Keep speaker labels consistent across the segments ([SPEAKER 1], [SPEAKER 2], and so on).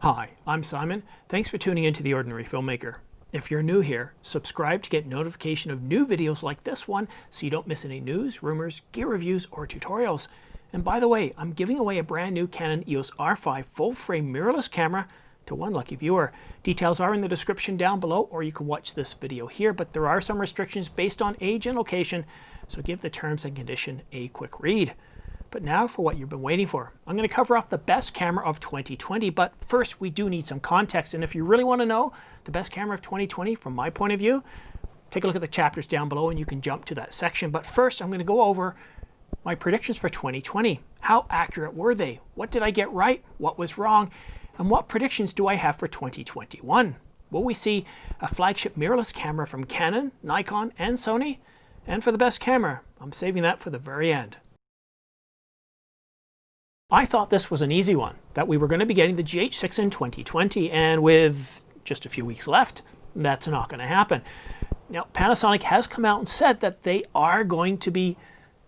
[SPEAKER 1] Hi, I'm Simon. Thanks for tuning in to The Ordinary Filmmaker. If you're new here, subscribe to get notification of new videos like this one so you don't miss any news, rumors, gear reviews, or tutorials. And by the way, I'm giving away a brand new Canon EOS R5 full-frame mirrorless camera to one lucky viewer. Details are in the description down below, or you can watch this video here, but there are some restrictions based on age and location, so give the terms and condition a quick read. But now for what you've been waiting for. I'm going to cover off the best camera of 2020, but first we do need some context. And if you really want to know the best camera of 2020 from my point of view, take a look at the chapters down below and you can jump to that section. But first I'm going to go over my predictions for 2020. How accurate were they? What did I get right? What was wrong? And what predictions do I have for 2021? Will we see a flagship mirrorless camera from Canon, Nikon, and Sony? And for the best camera, I'm saving that for the very end. I thought this was an easy one, that we were going to be getting the GH6 in 2020, and with just a few weeks left, that's not going to happen. Now, Panasonic has come out and said that they are going to be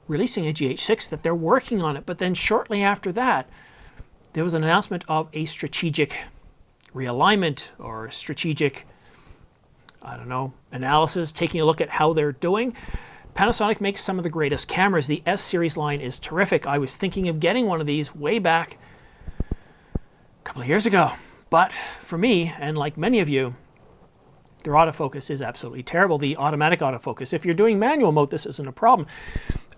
[SPEAKER 1] releasing a GH6, that they're working on it, but then shortly after that, there was an announcement of a strategic realignment or strategic, analysis, taking a look at how they're doing. Panasonic makes some of the greatest cameras. The S-series line is terrific. I was thinking of getting one of these way back a couple of years ago. But for me, and like many of you, their autofocus is absolutely terrible. The automatic autofocus. If you're doing manual mode, this isn't a problem.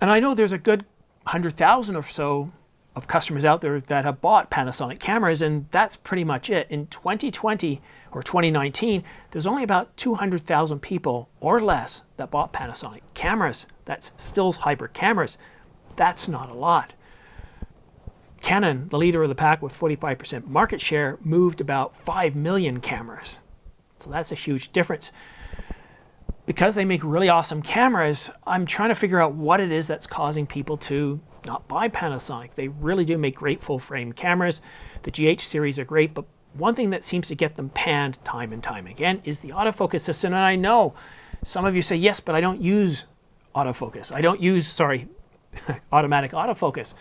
[SPEAKER 1] And I know there's a good 100,000 or so of customers out there that have bought Panasonic cameras, and that's pretty much it. In 2020 or 2019, there's only about 200,000 people or less that bought Panasonic cameras. That's still hybrid cameras. That's not a lot. Canon, the leader of the pack with 45% market share, moved about 5 million cameras. So that's a huge difference. Because they make really awesome cameras, I'm trying to figure out what it is that's causing people to not buy Panasonic. They really do make great full-frame cameras. The GH series are great, but one thing that seems to get them panned time and time again is the autofocus system. And I know some of you say, yes, but I don't use autofocus. I don't use, automatic autofocus.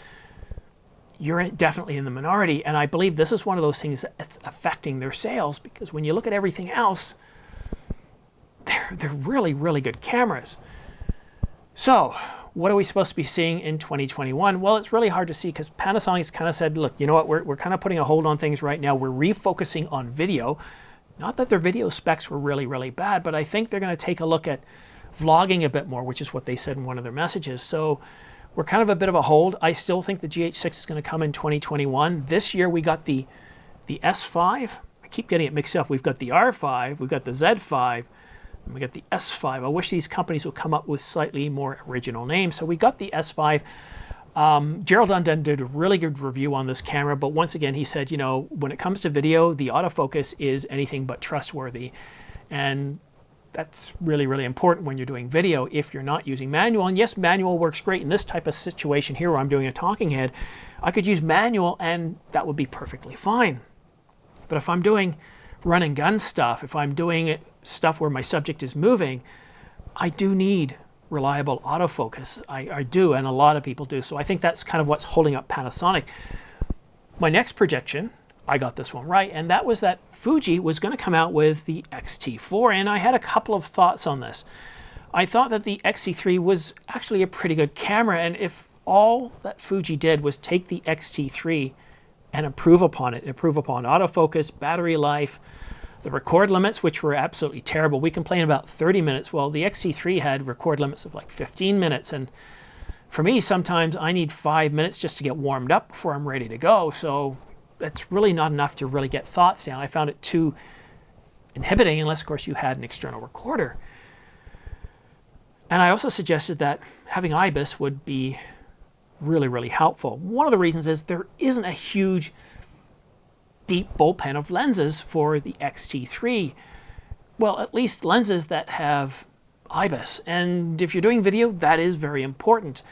[SPEAKER 1] You're definitely in the minority, and I believe this is one of those things that's affecting their sales, because when you look at everything else, they're really, really good cameras. So what are we supposed to be seeing in 2021? Well, it's really hard to see because Panasonic's kind of said, look, you know what, we're kind of putting a hold on things right now. We're refocusing on video. Not that their video specs were really, really bad, but I think they're going to take a look at vlogging a bit more, which is what they said in one of their messages. So we're kind of a bit of a hold. I still think the GH6 is going to come in 2021. This year we got the S5. I keep getting it mixed up. We've got the R5, we've got the Z5, and we got the S5. I wish these companies would come up with slightly more original names. So we got the S5. Gerald Undone did a really good review on this camera, but once again, he said, when it comes to video, the autofocus is anything but trustworthy. And that's really, really important when you're doing video if you're not using manual. And yes, manual works great in this type of situation here where I'm doing a talking head. I could use manual and that would be perfectly fine. But if I'm doing run and gun stuff, if I'm doing stuff where my subject is moving, I do need reliable autofocus. I do, and a lot of people do. So I think that's kind of what's holding up Panasonic. My next projection, I got this one right, and that was that Fuji was going to come out with the X-T4, and I had a couple of thoughts on this. I thought that the X-T3 was actually a pretty good camera, and if all that Fuji did was take the X-T3 and improve upon it, improve upon autofocus, battery life, the record limits, which were absolutely terrible. We complained about 30 minutes. Well, the X-T3 had record limits of like 15 minutes. And for me, sometimes I need 5 minutes just to get warmed up before I'm ready to go. So that's really not enough to really get thoughts down. I found it too inhibiting, unless, of course, you had an external recorder. And I also suggested that having IBIS would be really, really helpful. One of the reasons is there isn't a huge deep bullpen of lenses for the X-T3. Well, at least lenses that have IBIS. And if you're doing video, that is very important.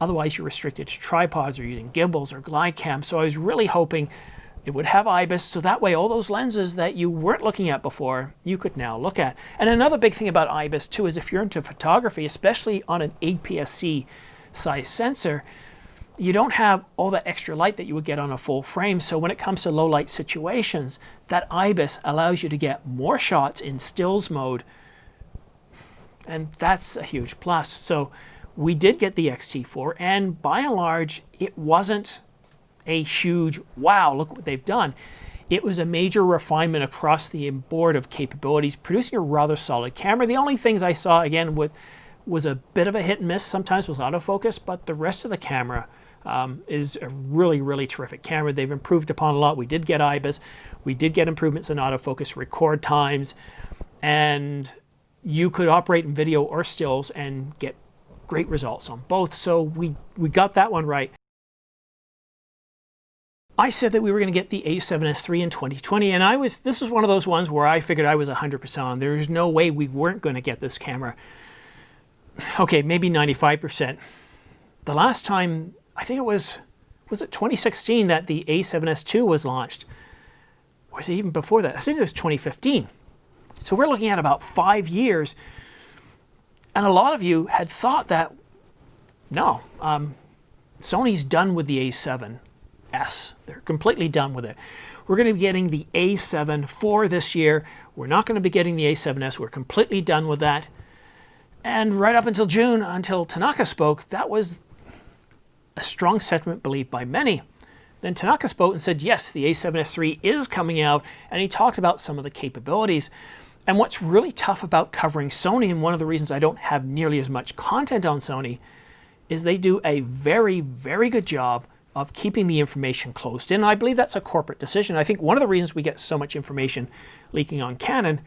[SPEAKER 1] Otherwise, you're restricted to tripods or using gimbals or glide cams. So I was really hoping it would have IBIS, so that way all those lenses that you weren't looking at before, you could now look at. And another big thing about IBIS too is if you're into photography, especially on an APS-C size sensor, you don't have all that extra light that you would get on a full frame. So when it comes to low light situations, that IBIS allows you to get more shots in stills mode. And that's a huge plus. So we did get the XT4, and by and large, it wasn't a huge, wow, look what they've done. It was a major refinement across the board of capabilities, producing a rather solid camera. The only things I saw, again, was a bit of a hit and miss sometimes with autofocus, but the rest of the camera is a really, really terrific camera. They've improved upon a lot. We did get IBIS. We did get improvements in autofocus, record times, and you could operate in video or stills and get great results on both. So we got that one right. I said that we were going to get the A7S III in 2020, and this was one of those ones where I figured I was 100% on. There's no way we weren't going to get this camera. Okay, maybe 95%. The last time, I think it was it 2016 that the A7S II was launched? Or was it even before that? I think it was 2015. So we're looking at about 5 years, and a lot of you had thought that, no, Sony's done with the A7S. They're completely done with it. We're going to be getting the A7 IV this year. We're not going to be getting the A7S. We're completely done with that. And right up until June, until Tanaka spoke, that was a strong sentiment believed by many. Then Tanaka spoke and said, yes, the A7S III is coming out, and he talked about some of the capabilities. And what's really tough about covering Sony, and one of the reasons I don't have nearly as much content on Sony, is they do a very, very good job of keeping the information closed in. And I believe that's a corporate decision. I think one of the reasons we get so much information leaking on Canon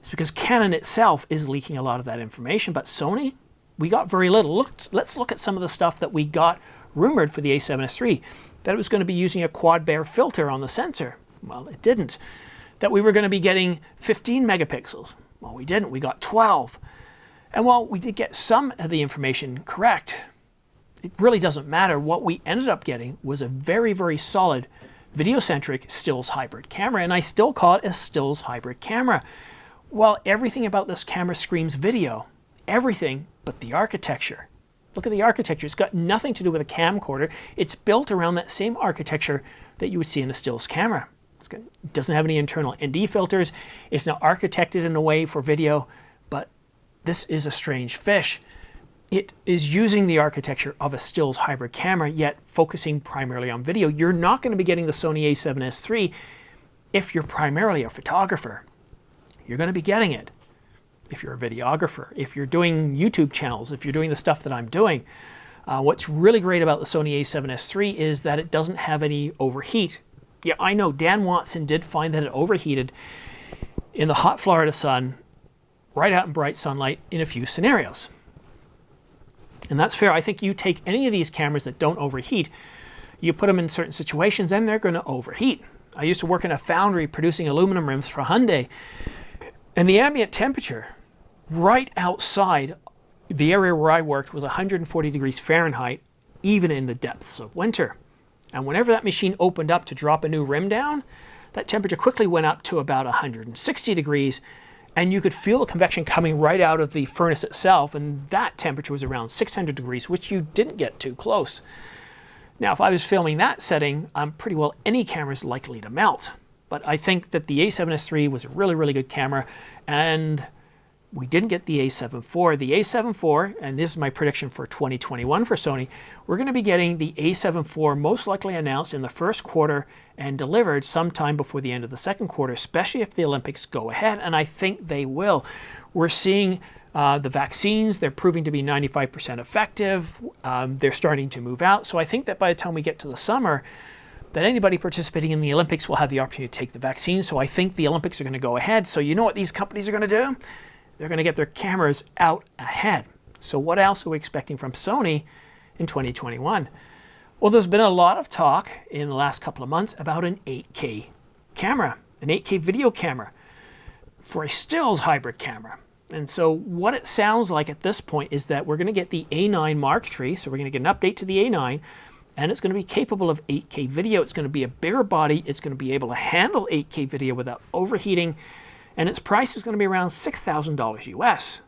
[SPEAKER 1] is because Canon itself is leaking a lot of that information. But Sony, we got very little. Let's look at some of the stuff that we got rumored for the A7S III. That it was going to be using a quad Bayer filter on the sensor. Well, it didn't. That we were going to be getting 15 megapixels. Well, we didn't. We got 12. And while we did get some of the information correct, it really doesn't matter. What we ended up getting was a very, very solid video-centric stills hybrid camera, and I still call it a stills hybrid camera. While everything about this camera screams video, everything but the architecture. Look at the architecture. It's got nothing to do with a camcorder. It's built around that same architecture that you would see in a stills camera. It doesn't have any internal ND filters. It's not architected in a way for video, but this is a strange fish. It is using the architecture of a stills hybrid camera, yet focusing primarily on video. You're not going to be getting the Sony A7S III if you're primarily a photographer. You're going to be getting it if you're a videographer, if you're doing YouTube channels, if you're doing the stuff that I'm doing. What's really great about the Sony A7S III is that it doesn't have any overheat. Yeah, I know Dan Watson did find that it overheated in the hot Florida sun, right out in bright sunlight in a few scenarios. And that's fair. I think you take any of these cameras that don't overheat, you put them in certain situations and they're going to overheat. I used to work in a foundry producing aluminum rims for Hyundai, and the ambient temperature right outside the area where I worked was 140 degrees Fahrenheit, even in the depths of winter. And whenever that machine opened up to drop a new rim down, that temperature quickly went up to about 160 degrees, and you could feel the convection coming right out of the furnace itself, and that temperature was around 600 degrees, which you didn't get too close. Now, if I was filming that setting, pretty well any camera is likely to melt. But I think that the A7S III was a really, really good camera, and we didn't get the A7 IV. The A7 IV, and this is my prediction for 2021 for Sony, we're going to be getting the A7 IV most likely announced in the first quarter and delivered sometime before the end of the second quarter, especially if the Olympics go ahead, and I think they will. We're seeing the vaccines, they're proving to be 95% effective. They're starting to move out. So I think that by the time we get to the summer, that anybody participating in the Olympics will have the opportunity to take the vaccine. So I think the Olympics are going to go ahead. So you know what these companies are going to do? They're going to get their cameras out ahead. So what else are we expecting from Sony in 2021? Well, there's been a lot of talk in the last couple of months about an 8K camera, an 8K video camera for a stills hybrid camera. And so what it sounds like at this point is that we're going to get the A9 Mark III. So we're going to get an update to the A9, and it's going to be capable of 8K video. It's going to be a bigger body. It's going to be able to handle 8K video without overheating. And its price is going to be around $6,000 US.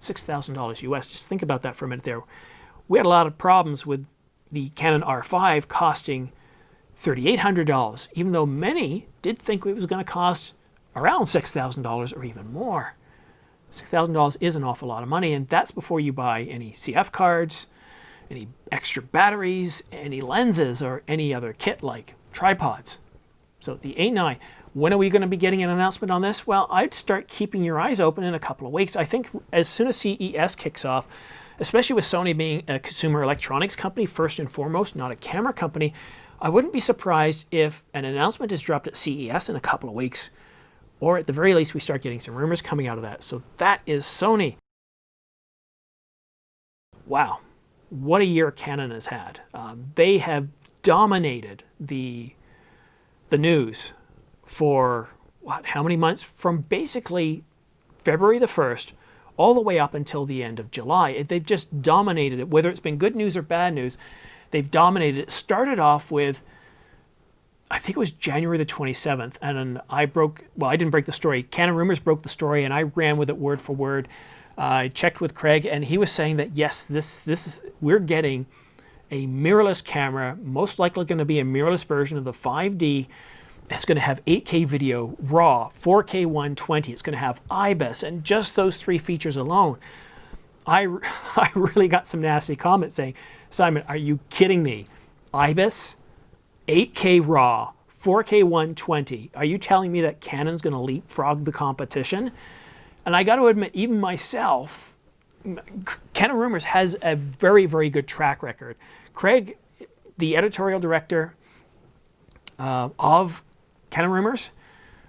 [SPEAKER 1] $6,000 US. Just think about that for a minute there. We had a lot of problems with the Canon R5 costing $3,800, even though many did think it was going to cost around $6,000 or even more. $6,000 is an awful lot of money, and that's before you buy any CF cards, any extra batteries, any lenses, or any other kit like tripods. So the A9, when are we going to be getting an announcement on this? Well, I'd start keeping your eyes open in a couple of weeks. I think as soon as CES kicks off, especially with Sony being a consumer electronics company, first and foremost, not a camera company, I wouldn't be surprised if an announcement is dropped at CES in a couple of weeks, or at the very least, we start getting some rumors coming out of that. So that is Sony. Wow, what a year Canon has had. They have dominated the news for, how many months? From basically February the 1st all the way up until the end of July. They've just dominated it, whether it's been good news or bad news. They've dominated it. It started off with, I think it was January the 27th, and I didn't break the story. Canon Rumors broke the story, and I ran with it word for word. I checked with Craig, and he was saying that yes, we're getting a mirrorless camera, most likely going to be a mirrorless version of the 5D. It's going to have 8K video, RAW, 4K 120. It's going to have IBIS, and just those three features alone. I really got some nasty comments saying, Simon, are you kidding me? IBIS, 8K RAW, 4K 120. Are you telling me that Canon's going to leapfrog the competition? And I got to admit, even myself, Canon Rumors has a very, very good track record. Craig, the editorial director of Canon Rumors,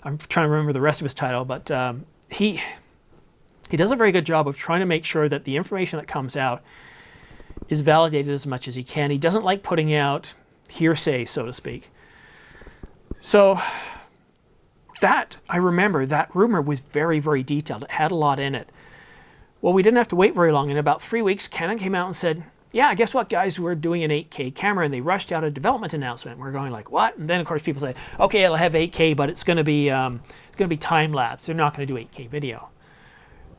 [SPEAKER 1] I'm trying to remember the rest of his title, but he does a very good job of trying to make sure that the information that comes out is validated as much as he can. He doesn't like putting out hearsay, so to speak. So that, I remember, that rumor was very, very detailed. It had a lot in it. Well, we didn't have to wait very long. In about 3 weeks, Canon came out and said, yeah, guess what, guys? We're doing an 8K camera, and they rushed out a development announcement. We're going like, what? And then, of course, people say, okay, it'll have 8K, but it's going to be time-lapse. They're not going to do 8K video.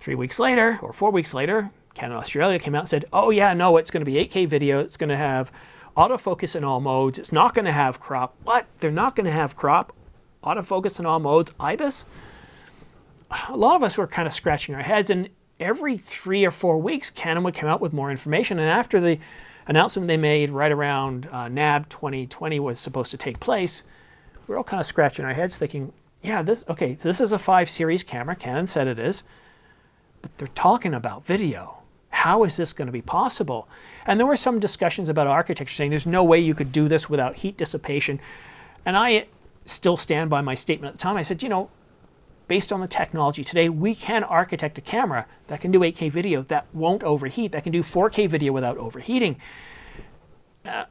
[SPEAKER 1] 3 weeks later, or 4 weeks later, Canon Australia came out and said, oh, yeah, no, it's going to be 8K video. It's going to have autofocus in all modes. It's not going to have crop. What? They're not going to have crop? Autofocus in all modes? IBIS? A lot of us were kind of scratching our heads, and every 3 or 4 weeks, Canon would come out with more information. And after the announcement they made right around NAB 2020 was supposed to take place, we were all kind of scratching our heads thinking, yeah, this is a 5 series camera. Canon said it is. But they're talking about video. How is this going to be possible? And there were some discussions about architecture saying there's no way you could do this without heat dissipation. And I still stand by my statement at the time. I said, based on the technology today, we can architect a camera that can do 8K video that won't overheat, that can do 4K video without overheating.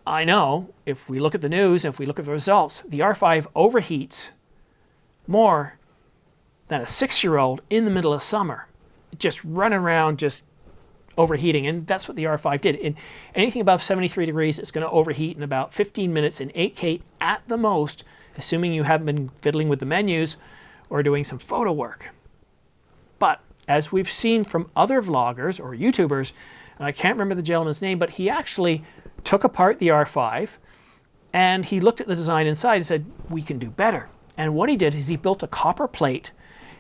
[SPEAKER 1] I know, if we look at the news, if we look at the results, the R5 overheats more than a 6-year-old in the middle of summer, just running around, just overheating. And that's what the R5 did. In anything above 73 degrees, it's going to overheat in about 15 minutes in 8K at the most, assuming you haven't been fiddling with the menus or doing some photo work. But as we've seen from other vloggers or YouTubers, and I can't remember the gentleman's name, but he actually took apart the R5 and he looked at the design inside and said, we can do better. And what he did is he built a copper plate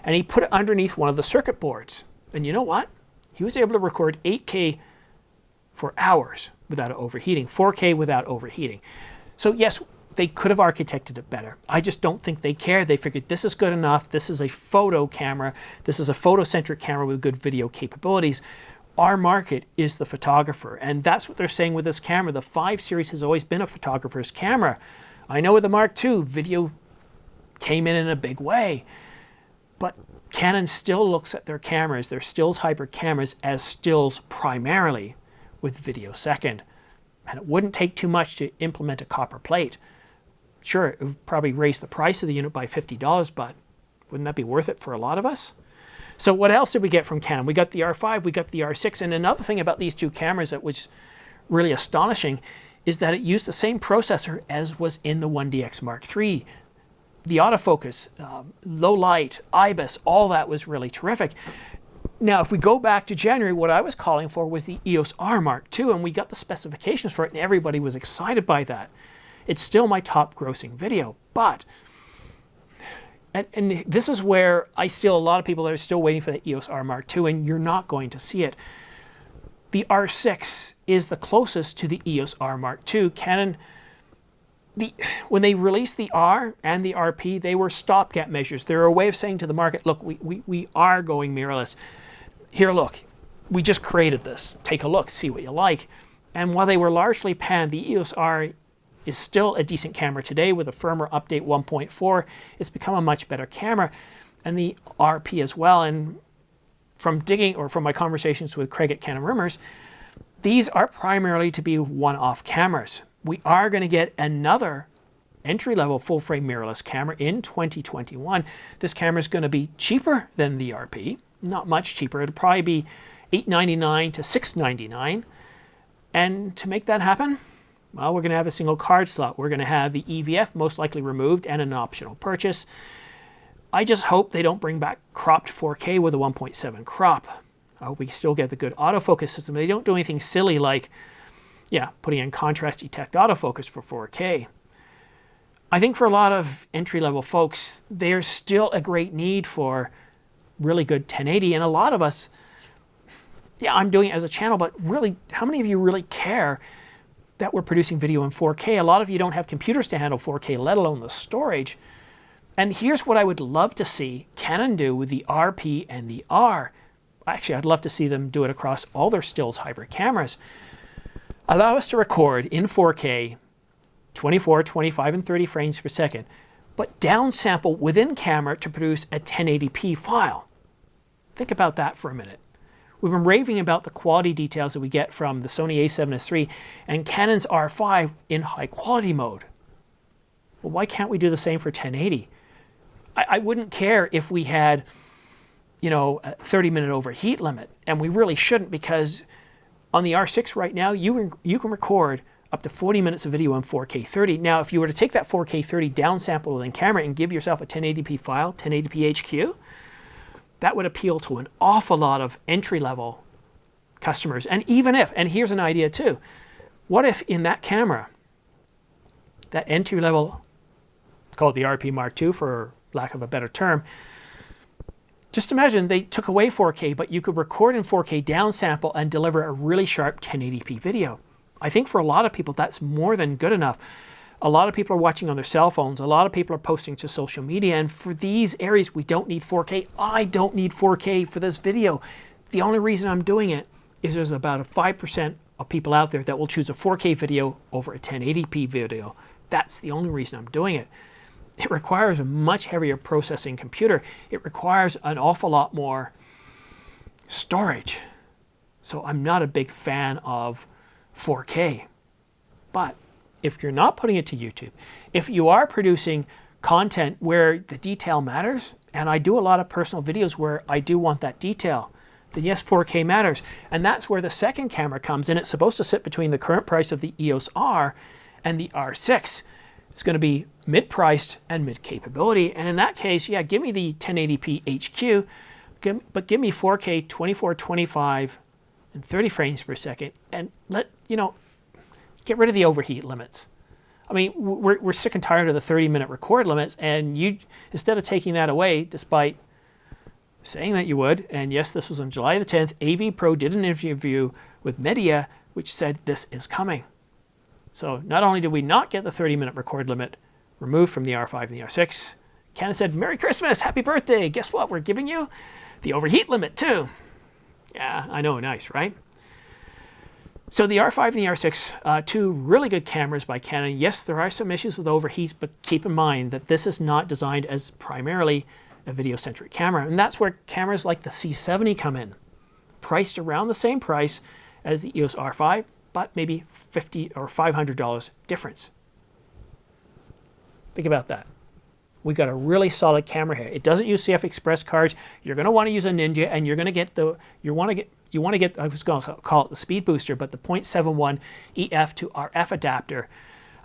[SPEAKER 1] and he put it underneath one of the circuit boards. And you know what? He was able to record 8K for hours without overheating, 4K without overheating. So yes, they could have architected it better. I just don't think they cared. They figured this is good enough. This is a photo camera. This is a photocentric camera with good video capabilities. Our market is the photographer. And that's what they're saying with this camera. The 5 series has always been a photographer's camera. I know with the Mark II, video came in a big way. But Canon still looks at their cameras, their stills hybrid cameras, as stills primarily with video second. And it wouldn't take too much to implement a copper plate. Sure, it would probably raise the price of the unit by $50, but wouldn't that be worth it for a lot of us? So what else did we get from Canon? We got the R5, we got the R6, and another thing about these two cameras that was really astonishing is that it used the same processor as was in the 1DX Mark III. The autofocus, low light, IBIS, all that was really terrific. Now, if we go back to January, what I was calling for was the EOS R Mark II, and we got the specifications for it, and everybody was excited by that. It's still my top grossing video, but, and this is where I still, a lot of people that are still waiting for the EOS R Mark II, and you're not going to see it. The R6 is the closest to the EOS R Mark II. Canon, when they released the R and the RP, they were stopgap measures. They're a way of saying to the market, look, we are going mirrorless. Here, look, we just created this. Take a look, see what you like. And while they were largely panned, the EOS R is still a decent camera today with a firmware update 1.4. It's become a much better camera. And the RP as well. And from digging, or from my conversations with Craig at Canon Rumors, these are primarily to be one-off cameras. We are going to get another entry-level full-frame mirrorless camera in 2021. This camera is going to be cheaper than the RP. Not much cheaper. It'll probably be $899 to $699. And to make that happen, well, we're going to have a single card slot. We're going to have the EVF most likely removed and an optional purchase. I just hope they don't bring back cropped 4K with a 1.7 crop. I hope we still get the good autofocus system. They don't do anything silly like, yeah, putting in contrast detect autofocus for 4K. I think for a lot of entry-level folks, there's still a great need for really good 1080, and a lot of us, yeah, I'm doing it as a channel, but really, how many of you really care that we're producing video in 4K? A lot of you don't have computers to handle 4K, let alone the storage. And here's what I would love to see Canon do with the RP and the R. Actually, I'd love to see them do it across all their stills hybrid cameras. Allow us to record in 4K, 24, 25, and 30 frames per second, but downsample within camera to produce a 1080p file. Think about that for a minute. We've been raving about the quality details that we get from the Sony a7S III and Canon's R5 in high quality mode. Well, why can't we do the same for 1080? I wouldn't care if we had, you know, a 30-minute overheat limit, and we really shouldn't, because on the R6 right now, you can record up to 40 minutes of video in 4K 30. Now, if you were to take that 4K 30 downsample within camera and give yourself a 1080p file, 1080p HQ, that would appeal to an awful lot of entry-level customers. And even if, and here's an idea too, what if in that camera, that entry-level, call it the RP Mark II for lack of a better term, just imagine they took away 4K, but you could record in 4K downsample and deliver a really sharp 1080p video. I think for a lot of people, that's more than good enough. A lot of people are watching on their cell phones. A lot of people are posting to social media. And for these areas, we don't need 4K. I don't need 4K for this video. The only reason I'm doing it is there's about a 5% of people out there that will choose a 4K video over a 1080p video. That's the only reason I'm doing it. It requires a much heavier processing computer. It requires an awful lot more storage. So I'm not a big fan of 4K. But if you're not putting it to YouTube, if you are producing content where the detail matters, and I do a lot of personal videos where I do want that detail, then yes, 4K matters. And that's where the second camera comes in. It's supposed to sit between the current price of the EOS R and the R6. It's going to be mid-priced and mid-capability. And in that case, yeah, give me the 1080p HQ, but give me 4K, 24, 25, and 30 frames per second, and get rid of the overheat limits. I mean, we're sick and tired of the 30-minute record limits, and you, instead of taking that away, despite saying that you would, and yes, this was on July the 10th, AV Pro did an interview with Media, which said this is coming. So not only did we not get the 30-minute record limit removed from the R5 and the R6, Canon said, Merry Christmas, Happy Birthday, guess what, we're giving you the overheat limit too. Yeah, I know, nice, right? So the R5 and the R6, two really good cameras by Canon. Yes, there are some issues with overheat, but keep in mind that this is not designed as primarily a video-centric camera. And that's where cameras like the C70 come in, priced around the same price as the EOS R5, but maybe $50 or $500 difference. Think about that. We got a really solid camera here. It doesn't use CF Express cards. You're going to want to use a Ninja, and you're going to get you want to get, I was going to call it the speed booster, but the 0.71 EF to RF adapter.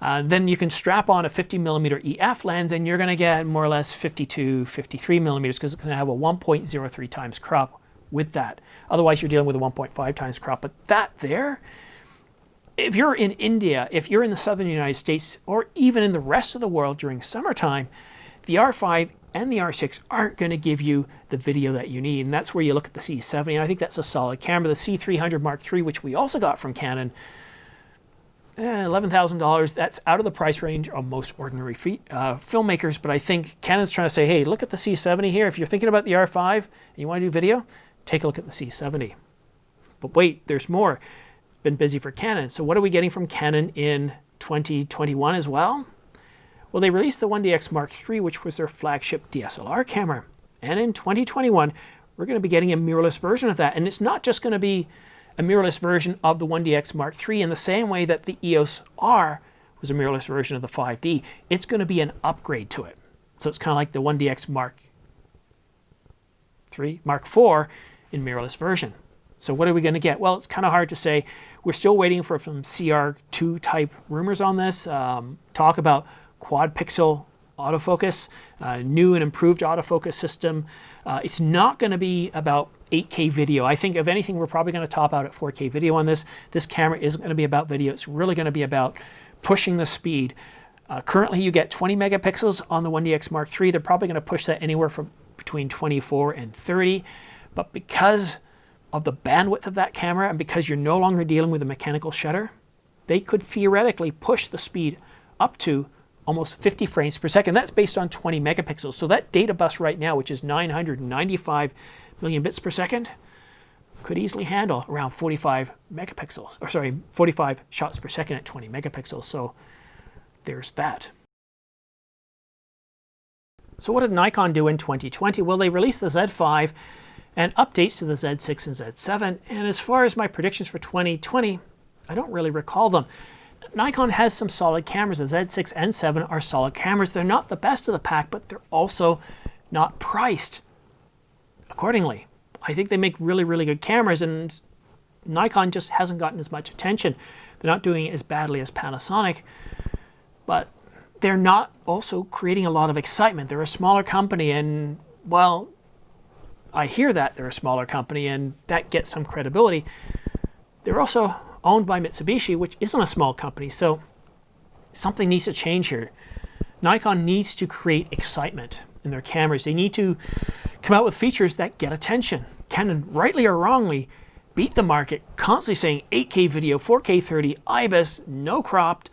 [SPEAKER 1] Then you can strap on a 50mm EF lens, and you're going to get more or less 52, 53 millimeters, because it's going to have a 1.03 times crop with that. Otherwise, you're dealing with a 1.5 times crop. But that there, if you're in India, if you're in the southern United States, or even in the rest of the world during summertime, the R5 and the R6 aren't going to give you the video that you need. And that's where you look at the C70. And I think that's a solid camera. The C300 Mark III, which we also got from Canon, $11,000. That's out of the price range of most ordinary filmmakers. But I think Canon's trying to say, hey, look at the C70 here. If you're thinking about the R5 and you want to do video, take a look at the C70. But wait, there's more. It's been busy for Canon. So what are we getting from Canon in 2021 as well? Well, they released the 1DX Mark III, which was their flagship DSLR camera. And in 2021, we're going to be getting a mirrorless version of that. And it's not just going to be a mirrorless version of the 1DX Mark III in the same way that the EOS R was a mirrorless version of the 5D. It's going to be an upgrade to it. So it's kind of like the 1DX Mark IV in mirrorless version. So what are we going to get? Well, it's kind of hard to say. We're still waiting for some CR2 type rumors on this. Talk about quad pixel autofocus, new and improved autofocus system. It's not going to be about 8K video. I think if anything, we're probably going to top out at 4K video on this. This camera isn't going to be about video. It's really going to be about pushing the speed. Currently, you get 20 megapixels on the 1DX Mark III. They're probably going to push that anywhere from between 24 and 30. But because of the bandwidth of that camera and because you're no longer dealing with a mechanical shutter, they could theoretically push the speed up to almost 50 frames per second. That's based on 20 megapixels. So that data bus right now, which is 995 million bits per second, could easily handle around 45 megapixels, or sorry, 45 shots per second at 20 megapixels. So there's that. So what did Nikon do in 2020? Well, they released the Z5 and updates to the Z6 and Z7. And as far as my predictions for 2020, I don't really recall them. Nikon has some solid cameras. The Z6 and 7 are solid cameras. They're not the best of the pack, but they're also not priced accordingly. I think they make really, really good cameras, and Nikon just hasn't gotten as much attention. They're not doing it as badly as Panasonic, but they're not also creating a lot of excitement. They're a smaller company, and, well, I hear that they're a smaller company, and that gets some credibility. They're also owned by Mitsubishi, which isn't a small company, so something needs to change here. Nikon needs to create excitement in their cameras. They need to come out with features that get attention. Canon, rightly or wrongly, beat the market, constantly saying 8K video, 4K 30, IBIS, no cropped,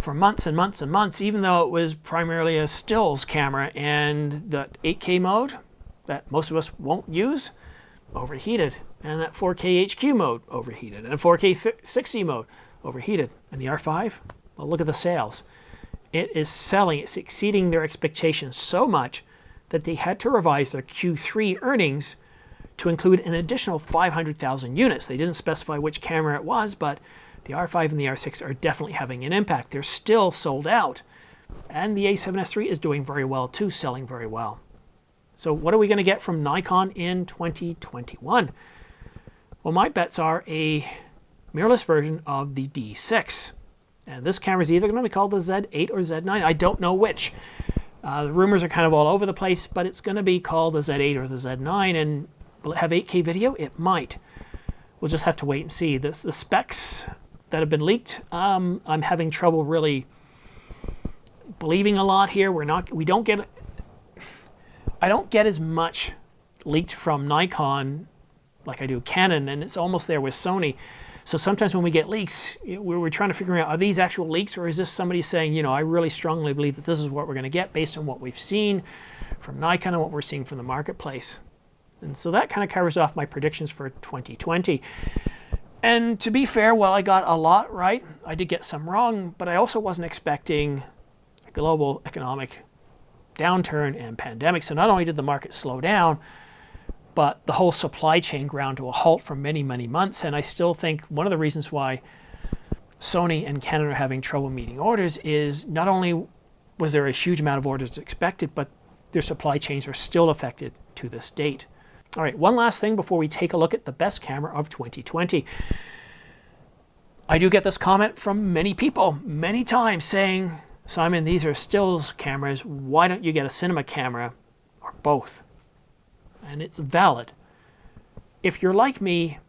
[SPEAKER 1] for months and months and months, even though it was primarily a stills camera, and the 8K mode that most of us won't use, overheated. And that 4K HQ mode, overheated. And 4K 60 mode, overheated. And the R5, well, look at the sales. It is selling, it's exceeding their expectations so much that they had to revise their Q3 earnings to include an additional 500,000 units. They didn't specify which camera it was, but the R5 and the R6 are definitely having an impact. They're still sold out. And the A7S III is doing very well too, selling very well. So what are we going to get from Nikon in 2021? Well, my bets are a mirrorless version of the D6. And this camera is either going to be called the Z8 or Z9. I don't know which. The rumors are kind of all over the place, but it's going to be called the Z8 or the Z9. And will it have 8K video? It might. We'll just have to wait and see. The specs that have been leaked, I'm having trouble really believing a lot here. I don't get as much leaked from Nikon like I do Canon, and it's almost there with Sony. So sometimes when we get leaks, we're trying to figure out, are these actual leaks, or is this somebody saying, you know, I really strongly believe that this is what we're going to get based on what we've seen from Nikon and what we're seeing from the marketplace. And so that kind of covers off my predictions for 2020. And to be fair, while I got a lot right, I did get some wrong, but I also wasn't expecting a global economic downturn and pandemic. So not only did the market slow down, but the whole supply chain ground to a halt for many, many months. And I still think one of the reasons why Sony and Canon are having trouble meeting orders is not only was there a huge amount of orders expected, but their supply chains are still affected to this date. All right, one last thing before we take a look at the best camera of 2020. I do get this comment from many people, many times, saying, Simon, these are stills cameras. Why don't you get a cinema camera or both? And it's valid. if you're like me,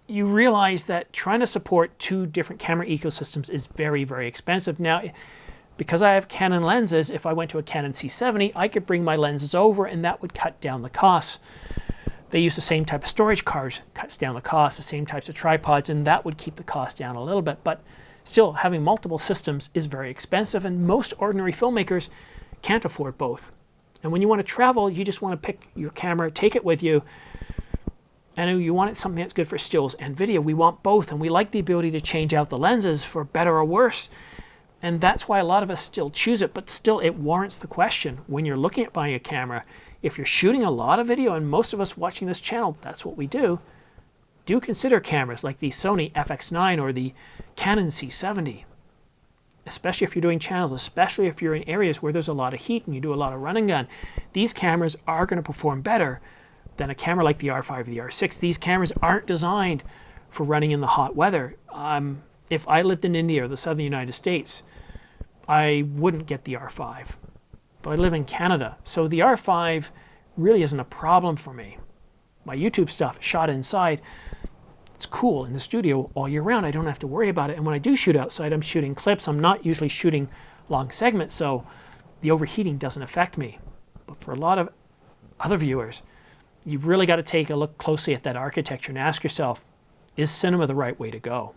[SPEAKER 1] you realize that trying to support two different camera ecosystems is very, very expensive. Now, because I have Canon lenses, if I went to a Canon C70, I could bring my lenses over and that would cut down the costs. They use the same type of storage cards, cuts down the cost, the same types of tripods, and that would keep the cost down a little bit. But still, having multiple systems is very expensive, and most ordinary filmmakers can't afford both. And when you want to travel, you just want to pick your camera, take it with you, and you want it something that's good for stills and video. We want both, and we like the ability to change out the lenses for better or worse. And that's why a lot of us still choose it, but still it warrants the question when you're looking at buying a camera. If you're shooting a lot of video, and most of us watching this channel, that's what we do consider cameras like the Sony FX9 or the Canon C70. Especially if you're doing channels, especially if you're in areas where there's a lot of heat and you do a lot of run and gun. These cameras are going to perform better than a camera like the R5 or the R6. These cameras aren't designed for running in the hot weather. If I lived in India or the southern United States, I wouldn't get the R5. But I live in Canada, so the R5 really isn't a problem for me. My YouTube stuff shot inside, it's cool in the studio all year round. I don't have to worry about it. And when I do shoot outside, I'm shooting clips. I'm not usually shooting long segments, so the overheating doesn't affect me. But for a lot of other viewers, you've really got to take a look closely at that architecture and ask yourself, is cinema the right way to go?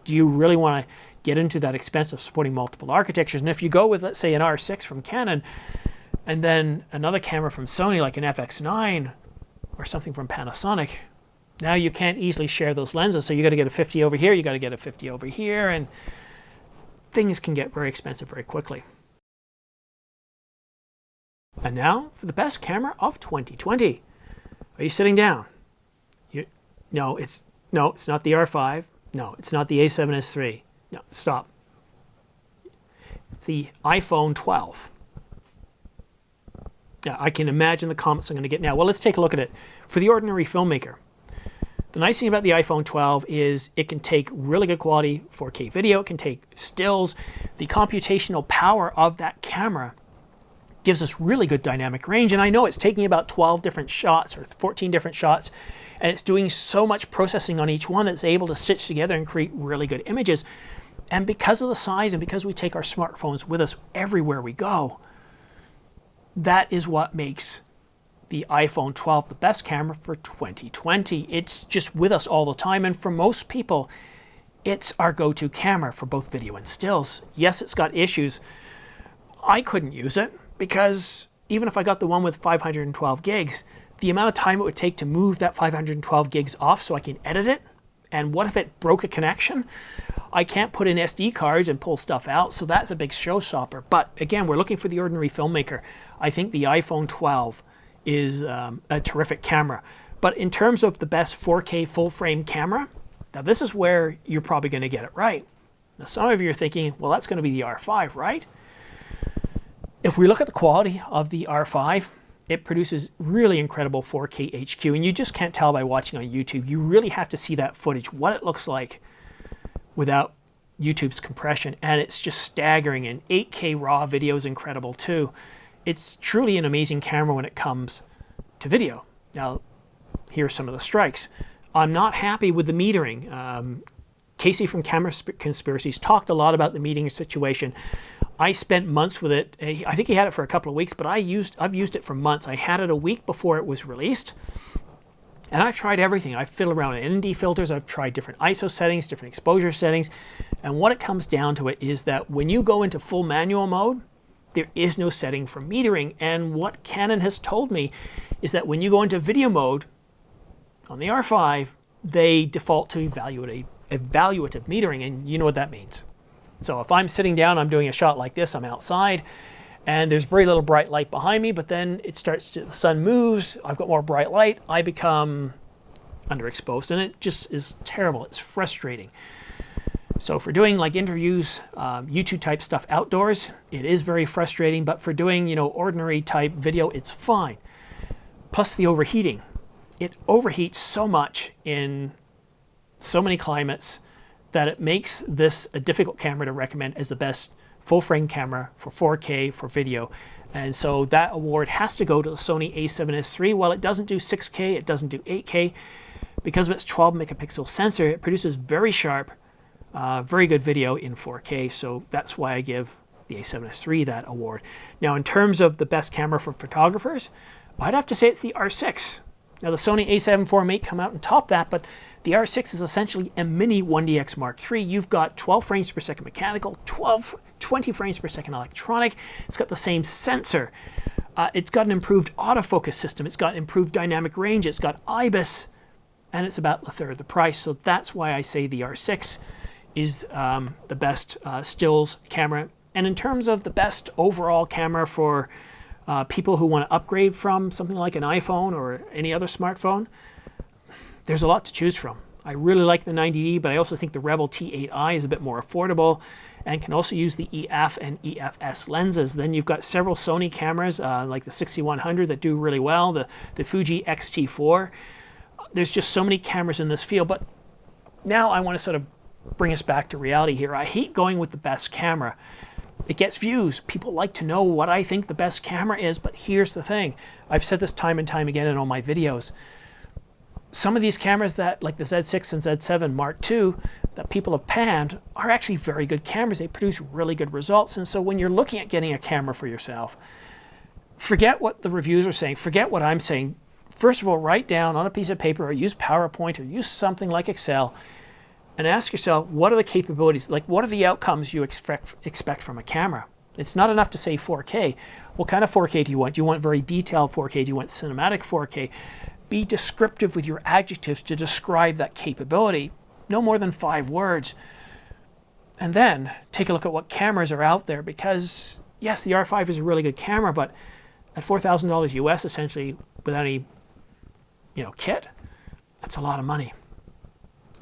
[SPEAKER 1] Do you really want to get into that expense of supporting multiple architectures? And if you go with, let's say, an R6 from Canon, and then another camera from Sony, like an FX9, or something from Panasonic, now you can't easily share those lenses. So you got to get a 50 over here, you got to get a 50 over here, and things can get very expensive very quickly. And now for the best camera of 2020. Are you sitting down? No, it's not the R5. No, it's not the A7S III. No, stop. It's the iPhone 12. Yeah, I can imagine the comments I'm going to get now. Well, let's take a look at it. For the ordinary filmmaker, the nice thing about the iPhone 12 is it can take really good quality 4K video. It can take stills. The computational power of that camera gives us really good dynamic range. And I know it's taking about 12 different shots or 14 different shots, and it's doing so much processing on each one that it's able to stitch together and create really good images. And because of the size and because we take our smartphones with us everywhere we go, that is what makes the iPhone 12 the best camera for 2020. It's just with us all the time, and for most people, it's our go-to camera for both video and stills. Yes, it's got issues. I couldn't use it because even if I got the one with 512 gigs, the amount of time it would take to move that 512 gigs off so I can edit it, and what if it broke a connection? I can't put in SD cards and pull stuff out, so that's a big showstopper. But again, we're looking for the ordinary filmmaker. I think the iPhone 12 is a terrific camera. But in terms of the best 4K full-frame camera, now this is where you're probably going to get it right. Now some of you are thinking, well, that's going to be the R5, right? If we look at the quality of the R5, it produces really incredible 4K HQ, and you just can't tell by watching on YouTube. You really have to see that footage, what it looks like without YouTube's compression, and it's just staggering. And 8K raw video is incredible too. It's truly an amazing camera when it comes to video. Now, here's some of the strikes. I'm not happy with the metering. Casey from Camera Conspiracies talked a lot about the metering situation. I spent months with it. I think he had it for a couple of weeks, but I've used it for months. I had it a week before it was released, and I've tried everything. I've fiddled around with ND filters. I've tried different ISO settings, different exposure settings, and what it comes down to it is that when you go into full manual mode, there is no setting for metering. And what Canon has told me is that when you go into video mode on the R5, they default to evaluative metering, and you know what that means. So if I'm sitting down, I'm doing a shot like this, I'm outside, and there's very little bright light behind me, but then the sun moves, I've got more bright light, I become underexposed, and it just is terrible. It's frustrating. So for doing like interviews, YouTube type stuff outdoors, it is very frustrating, but for doing, ordinary type video, it's fine. Plus the overheating. It overheats so much in so many climates that it makes this a difficult camera to recommend as the best full frame camera for 4K for video. And so that award has to go to the Sony a7S III. While it doesn't do 6K, it doesn't do 8K. Because of its 12 megapixel sensor, it produces very sharp, very good video in 4K. So that's why I give the a7S III that award. Now, in terms of the best camera for photographers, I'd have to say it's the R6. Now, the Sony a7 IV may come out and top that, but the R6 is essentially a mini 1DX Mark III. You've got 12 frames per second mechanical, 20 frames per second electronic. It's got the same sensor. It's got an improved autofocus system. It's got improved dynamic range. It's got IBIS, and it's about a third the price. So that's why I say the R6 is the best stills camera. And in terms of the best overall camera for people who want to upgrade from something like an iPhone or any other smartphone, there's a lot to choose from. I really like the 90D, but I also think the Rebel T8i is a bit more affordable and can also use the EF and EFS lenses. Then you've got several Sony cameras like the 6100 that do really well, the Fuji X-T4. There's just so many cameras in this field, but now I want to sort of bring us back to reality here. I hate going with the best camera. It gets views. People like to know what I think the best camera is, but here's the thing. I've said this time and time again in all my videos. Some of these cameras that, like the Z6 and Z7 Mark II, that people have panned, are actually very good cameras. They produce really good results. And so when you're looking at getting a camera for yourself, forget what the reviews are saying. Forget what I'm saying. First of all, write down on a piece of paper or use PowerPoint or use something like Excel and ask yourself, what are the capabilities, like what are the outcomes you expect from a camera? It's not enough to say 4K. What kind of 4K do you want? Do you want very detailed 4K? Do you want cinematic 4K? Be descriptive with your adjectives to describe that capability. No more than 5 words. And then take a look at what cameras are out there, because yes, the R5 is a really good camera, but at $4,000 US, essentially without any, kit, that's a lot of money.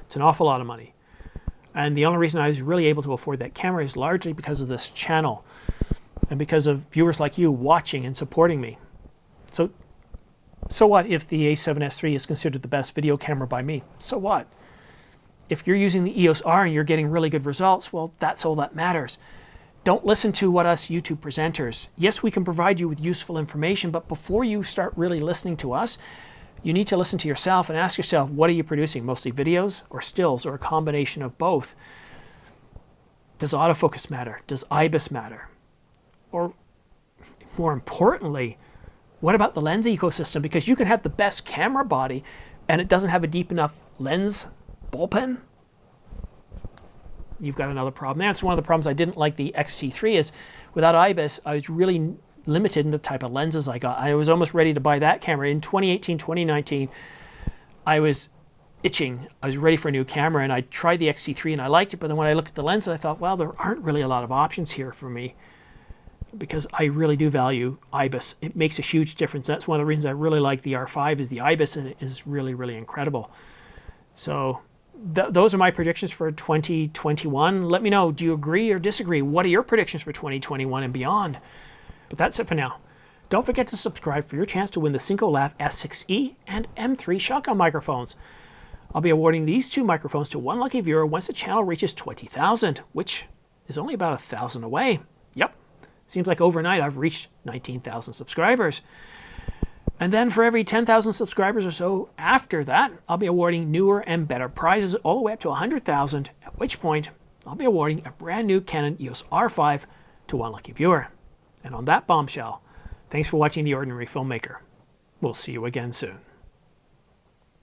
[SPEAKER 1] It's an awful lot of money. And the only reason I was really able to afford that camera is largely because of this channel and because of viewers like you watching and supporting me. So what if the a7S III is considered the best video camera by me? So what? If you're using the EOS R and you're getting really good results, well, that's all that matters. Don't listen to what us YouTube presenters. Yes, we can provide you with useful information, but before you start really listening to us, you need to listen to yourself and ask yourself, what are you producing? Mostly videos or stills or a combination of both? Does autofocus matter? Does IBIS matter? Or more importantly, what about the lens ecosystem? Because you can have the best camera body and it doesn't have a deep enough lens ball pen. You've got another problem there. That's one of the problems I didn't like the X-T3 is without IBIS, I was really limited in the type of lenses I got. I was almost ready to buy that camera. In 2018, 2019, I was itching. I was ready for a new camera and I tried the X-T3 and I liked it, but then when I looked at the lenses, I thought, well, there aren't really a lot of options here for me because I really do value IBIS. It makes a huge difference. That's one of the reasons I really like the R5 is the IBIS and it is really, really incredible. So those are my predictions for 2021. Let me know, do you agree or disagree? What are your predictions for 2021 and beyond? But that's it for now. Don't forget to subscribe for your chance to win the SyncoLav S6E and M3 shotgun microphones. I'll be awarding these 2 microphones to one lucky viewer once the channel reaches 20,000, which is only about 1,000 away. Yep, seems like overnight I've reached 19,000 subscribers. And then for every 10,000 subscribers or so after that, I'll be awarding newer and better prizes all the way up to 100,000, at which point I'll be awarding a brand new Canon EOS R5 to one lucky viewer. And on that bombshell, thanks for watching The Ordinary Filmmaker. We'll see you again soon.